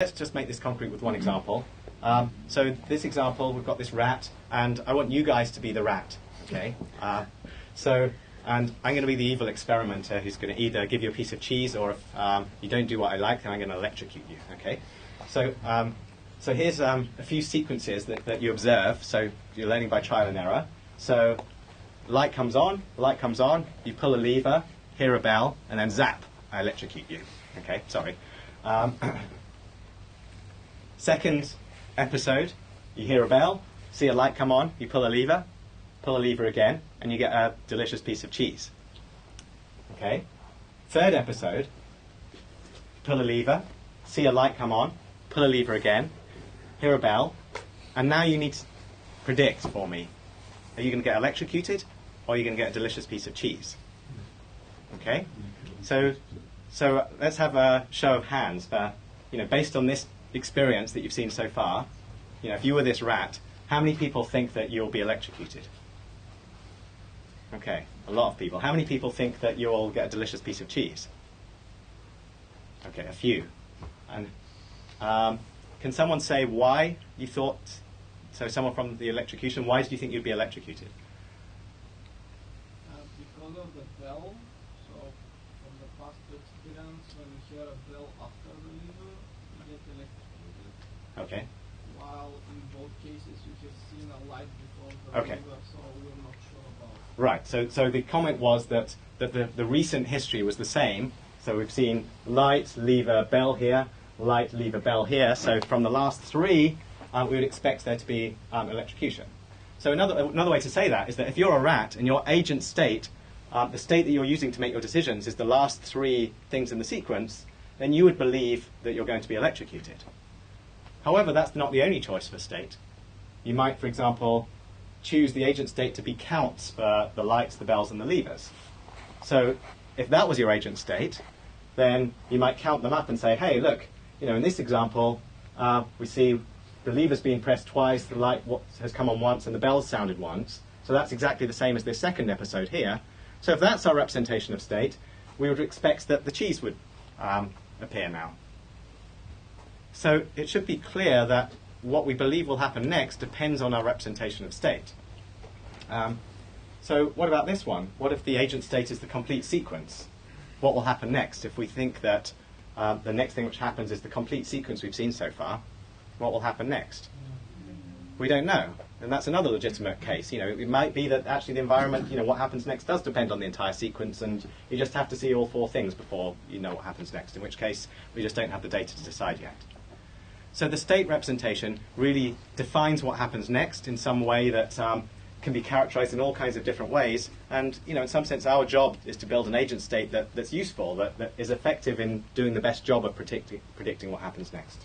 Let's just make this concrete with one example. So this example, we've got this rat, and I want you guys to be the rat, okay? And I'm going to be the evil experimenter who's going to either give you a piece of cheese, or if you don't do what I like, then I'm going to electrocute you, okay? So here's a few sequences that you observe. So you're learning by trial and error. So light comes on, you pull a lever, hear a bell, and then zap, I electrocute you, okay? Sorry. Second episode, you hear a bell, see a light come on, you pull a lever again, and you get a delicious piece of cheese. Okay? Third episode, pull a lever, see a light come on, pull a lever again, hear a bell, and now you need to predict for me. Are you going to get electrocuted, or are you going to get a delicious piece of cheese? Okay? So let's have a show of hands. Based on this experience that you've seen so far, if you were this rat, how many people think that you'll be electrocuted? Okay, a lot of people. How many people think that you'll get a delicious piece of cheese? Okay, a few. And can someone say why you thought, so someone from the electrocution, why did you think you'd be electrocuted? Because of the bell. So from the past experience, when you hear a bell after the lever, you get electrocuted. Okay. While in both cases you have seen a light before the lever, so we're not sure about it. Right, so the comment was that the recent history was the same. So we've seen light, lever, bell here, light, lever, bell here. So from the last three, we would expect there to be electrocution. So another way to say that is that if you're a rat and your agent state, the state that you're using to make your decisions is the last three things in the sequence, then you would believe that you're going to be electrocuted. However, that's not the only choice for state. You might, for example, choose the agent state to be counts for the lights, the bells, and the levers. So if that was your agent state, then you might count them up and say, hey, look, in this example, we see the lever's being pressed twice, the light has come on once, and the bell's sounded once. So that's exactly the same as this second episode here. So if that's our representation of state, we would expect that the cheese would appear now. So it should be clear that what we believe will happen next depends on our representation of state. So what about this one? What if the agent state is the complete sequence? What will happen next? If we think that the next thing which happens is the complete sequence we've seen so far, what will happen next? We don't know. And that's another legitimate case. It might be that actually the environment, what happens next does depend on the entire sequence, and you just have to see all four things before you know what happens next, in which case we just don't have the data to decide yet. So the state representation really defines what happens next in some way that can be characterized in all kinds of different ways. And in some sense, our job is to build an agent state that's useful, that is effective in doing the best job of predicting what happens next.